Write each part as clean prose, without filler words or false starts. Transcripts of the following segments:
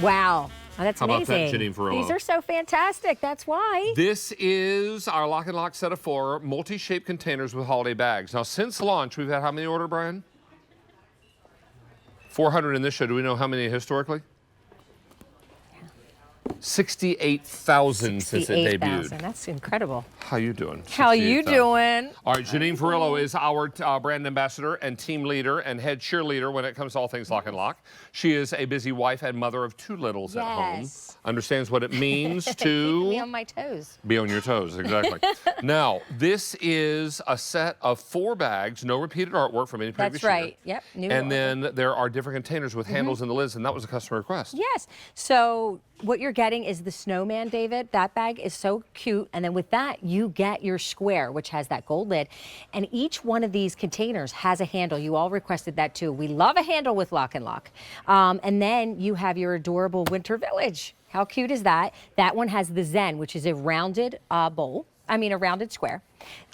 Wow. Oh, that's How about amazing. that, Janine Ferrillo? These are so fantastic. That's why. This is our LocknLock set of 4 multi-shaped containers with holiday bags. Now, since launch, we've had how many order, Brian? 400 in this show. Do we know how many historically? 68,000 since it debuted. That's incredible. How you doing? How you doing? All right, Janine Ferrillo is our brand ambassador and team leader and head cheerleader when it comes to all things LocknLock. She is a busy wife and mother of 2 littles at home. Understands what it means to... Keep me on my toes. Be on your toes, exactly. Now, this is a set of 4 bags, no repeated artwork from any previous That's right. year. Yep. New And then there are different containers with handles in the lids, and that was a customer request. Yes. So what you're getting is the snowman, David. That bag is so cute. And then with that, you get your square, which has that gold lid. And each one of these containers has a handle. You all requested that too. We love a handle with LocknLock. And then you have your adorable winter village. How cute is that? That one has the Zen, which is a rounded a rounded square.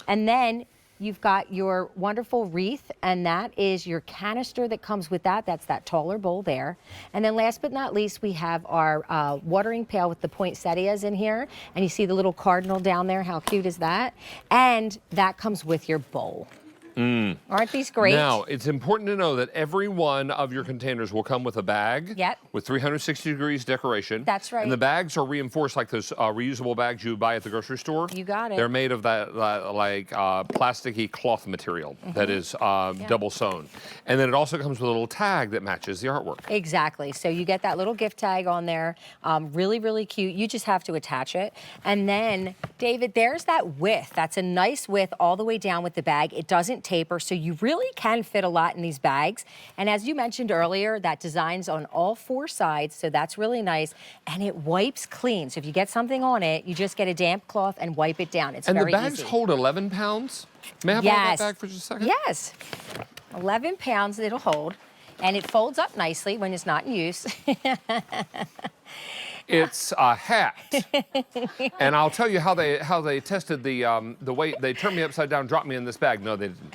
And then you've got your wonderful wreath, and that is your canister that comes with that. That's that taller bowl there. And then last but not least, we have our watering pail with the poinsettias in here. And you see the little cardinal down there. How cute is that? And that comes with your bowl. Aren't these great? Now, it's important to know that every one of your containers will come with a bag with 360 degrees decoration. That's right. And the bags are reinforced like those reusable bags you buy at the grocery store. You got it. They're made of that plasticky cloth material that is double sewn. And then it also comes with a little tag that matches the artwork. Exactly. So you get that little gift tag on there. Really, really cute. You just have to attach it. And then, David, there's that width. That's a nice width all the way down with the bag. It doesn't taper, so you really can fit a lot in these bags. And as you mentioned earlier, that design's on all 4 sides, so that's really nice. And it wipes clean. So if you get something on it, you just get a damp cloth and wipe it down. It's very easy. And the bags hold 11 pounds? May I have that bag for just a second? Yes. 11 pounds it'll hold. And it folds up nicely when it's not in use. It's a hat. And I'll tell you how they tested the weight. They turned me upside down, dropped me in this bag. No, they didn't.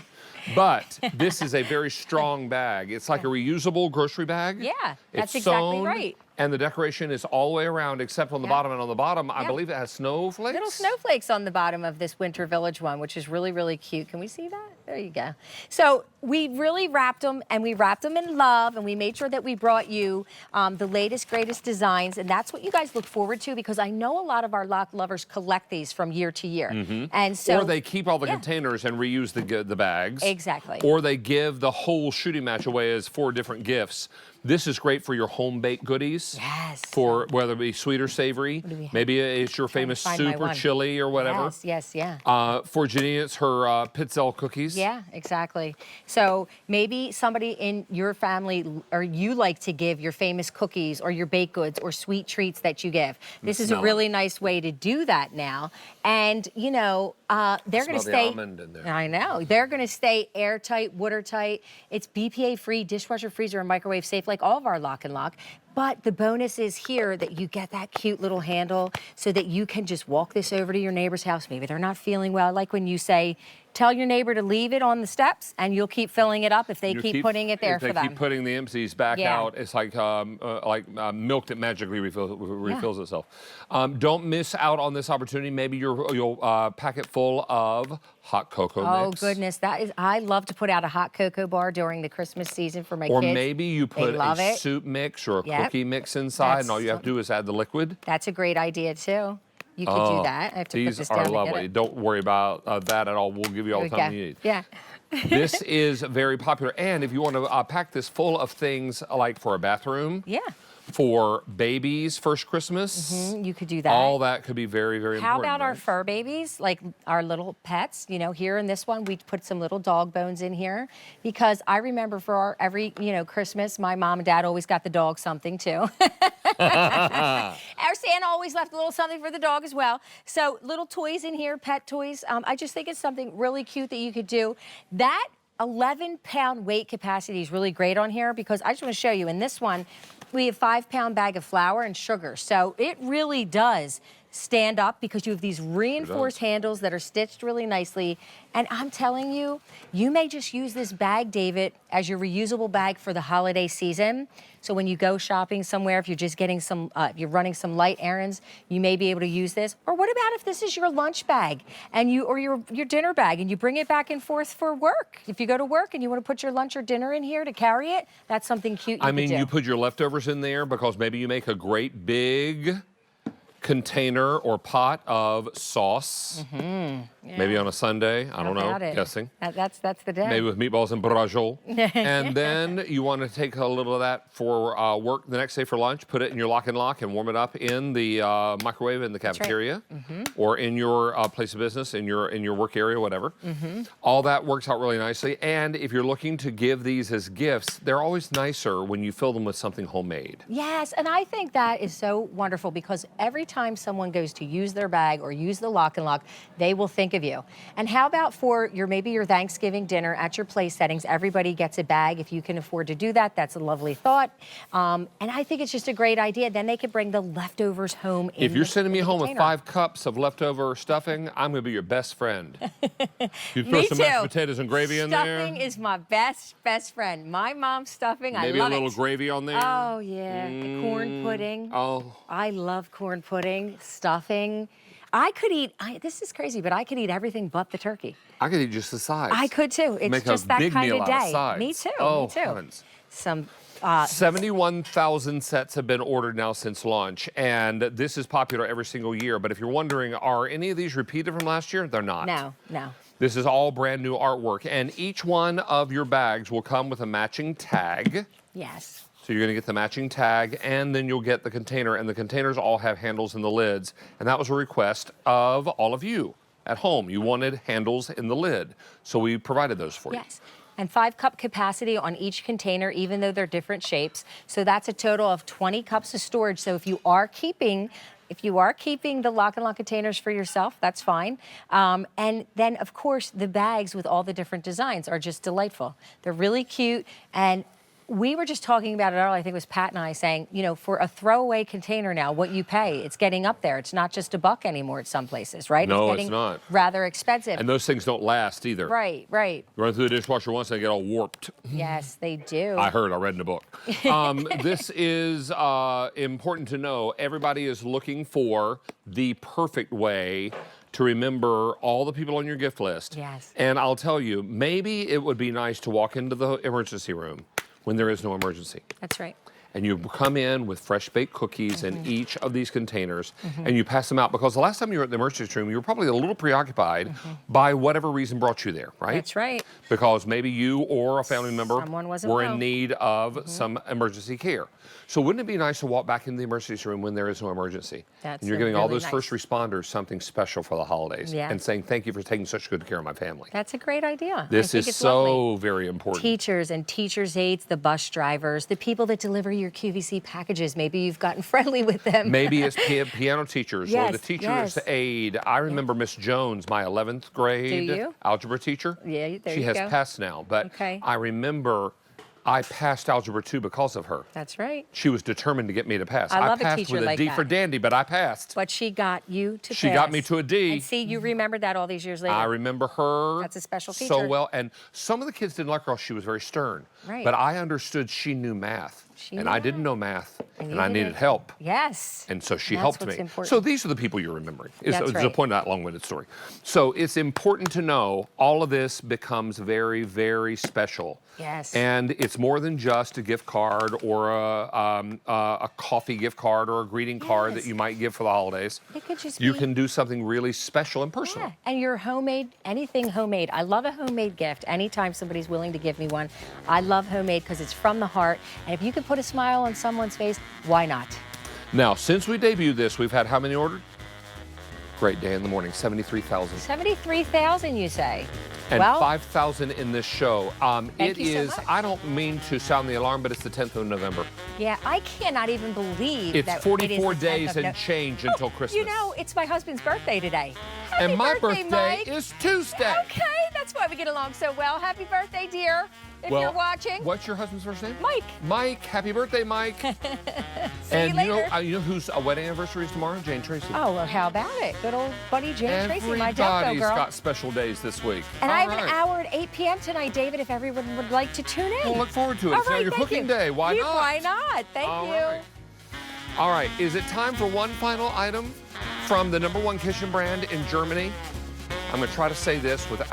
But this is a very strong bag. It's like a reusable grocery bag. Yeah, that's it's exactly sewn, right. And the decoration is all the way around except on the bottom. And on the bottom, I believe it has snowflakes. Little snowflakes on the bottom of this Winter Village one, which is really, really cute. Can we see that? There you go. So we really wrapped them, and we wrapped them in love, and we made sure that we brought you the latest, greatest designs, and that's what you guys look forward to, because I know a lot of our lock lovers collect these from year to year. And so, or they keep all the containers and reuse the bags. Exactly. Or they give the whole shooting match away as 4 different gifts. This is great for your home-baked goodies. Yes. For whether it be sweet or savory. Maybe it's your famous soup or chili or whatever. Yes, yeah. For Janine, it's her Pitzel cookies. Yeah, exactly. So maybe somebody in your family, or you like to give your famous cookies or your baked goods or sweet treats that you give. This is a really nice way to do that now. And, you know, they're going to stay... almond in there. I know. They're going to stay airtight, watertight. It's BPA-free, dishwasher, freezer, and microwave safe, like all of our LocknLock. But the bonus is here that you get that cute little handle so that you can just walk this over to your neighbor's house. Maybe they're not feeling well. I like when you say, tell your neighbor to leave it on the steps, and you'll keep filling it up if they keep putting it there for them. If they keep putting the empties back out, it's like milk that magically refills itself. Don't miss out on this opportunity. Maybe you'll pack it full of hot cocoa mix. Oh, goodness. I love to put out a hot cocoa bar during the Christmas season for my kids. Or maybe you put a soup mix or a cookie mix inside, and all you have to do is add the liquid. That's a great idea, too. You could do that. I have to put this down. These are lovely. Don't worry about that at all. We'll give you all the time you need. Yeah. This is very popular. And if you want to pack this full of things like for a bathroom. Yeah. For babies' first Christmas. You could do that. All that could be very, very important. How about our fur babies, like our little pets? You know, here in this one, we put some little dog bones in here, because I remember for every, Christmas, my mom and dad always got the dog something too. Our Santa always left a little something for the dog as well. So little toys in here, pet toys. I just think it's something really cute that you could do. That 11-pound weight capacity is really great on here, because I just want to show you in this one, we have 5-pound bag of flour and sugar. So it really does stand up because you have these reinforced handles that are stitched really nicely. And I'm telling you, you may just use this bag, David, as your reusable bag for the holiday season. So when you go shopping somewhere, if you're just getting some, you're running some light errands, you may be able to use this. Or what about if this is your lunch bag and or your dinner bag and you bring it back and forth for work? If you go to work and you want to put your lunch or dinner in here to carry it, that's something cute you could do. You put your leftovers in there because maybe you make a great big container or pot of sauce. Maybe on a Sunday. I don't know. Guessing. That's the day. Maybe with meatballs and brajol. And then you want to take a little of that for work the next day for lunch. Put it in your LocknLock and warm it up in the microwave in the cafeteria, or in your place of business, in your work area, whatever. All that works out really nicely. And if you're looking to give these as gifts, they're always nicer when you fill them with something homemade. Yes, and I think that is so wonderful because every time someone goes to use their bag or use the LocknLock, they will think of you. And how about for maybe your Thanksgiving dinner at your place settings, everybody gets a bag. If you can afford to do that, that's a lovely thought. And I think it's just a great idea. Then they could bring the leftovers home. If you're sending me home with 5 cups of leftover stuffing, I'm going to be your best friend. You throw some mashed potatoes and gravy in there. Stuffing is my best friend. My mom's stuffing, I love it. Maybe a little gravy on there. Oh, yeah. The corn pudding. Oh. I love corn pudding, stuffing. I could eat, this is crazy, but I could eat everything but the turkey. I could eat just the sides. I could too. It's Make just a that big kind meal of out day. of sides. Me too. Oh, me too. Heavens. Some 71,000 sets have been ordered now since launch, and this is popular every single year. But if you're wondering, are any of these repeated from last year? They're not. No. This is all brand new artwork, and each one of your bags will come with a matching tag. Yes. So you're going to get the matching tag, and then you'll get the container, and the containers all have handles in the lids. And that was a request of all of you at home. You wanted handles in the lid, so we provided those for you. Yes. And 5-cup capacity on each container, even though they're different shapes. So that's a total of 20 cups of storage. So if you are keeping the LocknLock containers for yourself, that's fine. And then, of course, the bags with all the different designs are just delightful. They're really cute. And we were just talking about it earlier, I think it was Pat and I saying, for a throwaway container now, what you pay, it's getting up there. It's not just $1 anymore at some places, right? No, it's it's not. Rather expensive. And those things don't last either. Right. Run through the dishwasher once and they get all warped. Yes, they do. I read in a book. This is important to know. Everybody is looking for the perfect way to remember all the people on your gift list. Yes. And I'll tell you, maybe it would be nice to walk into the emergency room when there is no emergency. That's right. And you come in with fresh baked cookies in each of these containers, and you pass them out, because the last time you were at the emergency room, you were probably a little preoccupied by whatever reason brought you there, right? That's right. Because maybe you or a family member were in well. need of some emergency care. So wouldn't it be nice to walk back into the emergency room when there is no emergency? That's and you're giving all really those nice. first responders something special for the holidays, Yeah. and saying thank you for taking such good care of my family. That's a great idea. This is so very important. Teachers and teachers' aides, the bus drivers, the people that deliver your QVC packages. Maybe you've gotten friendly with them. Maybe it's piano teachers or the teacher's aide. I remember Miss Jones, my 11th grade algebra teacher. Yeah, there she you has go. passed now, but I remember I passed Algebra 2 because of her. That's right. She was determined to get me to pass. I love passed a teacher with a like D that. for dandy, but I passed. But she got you to pass. She got me to a D. And see, you remembered that all these years later. I remember her. That's a special teacher. So well. And some of the kids didn't like her. She was very stern. Right. But I understood she knew math. And I didn't know math. And I needed help. Yes. And so she That's helped what's me. important. So these are the people you're remembering. It's That's the right. point of that long-winded story. So it's important to know all of this becomes very, very special. Yes. And it's more than just a gift card or a coffee gift card or a greeting card that you might give for the holidays. It could just You be, can do something really special and personal. Yeah. And your homemade, anything homemade. I love a homemade gift. Anytime somebody's willing to give me one, I love homemade because it's from the heart. And if you could put a smile on someone's face, why not? Now, since we debuted this, we've had how many ordered? Great day in the morning, 73,000. 73,000, you say? And well, 5,000 in this show. Thank you so much. I don't mean to sound the alarm, but it's the 10th of November. Yeah, I cannot even believe It's that 44 it is days and change until Christmas. You know, it's my husband's birthday today. Happy and my birthday, Mike. is Tuesday. Okay, that's why we get along so well. Happy birthday, dear. if you're watching. What's your husband's first name? Mike. Mike, happy birthday, Mike. See you later. You know whose wedding anniversary is tomorrow? Jane Tracy. Oh, well, how about it? Good old buddy Jane Tracy, my Delco Everybody's girl. got special days this week. And All I have an right. hour at 8 p.m. tonight, David, if everyone would like to tune in. We'll look forward to it. All It's now right, your thank cooking you. day. Why not? Why not? Thank All you. right. All right, is it time for one final item from the #1 kitchen brand in Germany? I'm going to try to say this without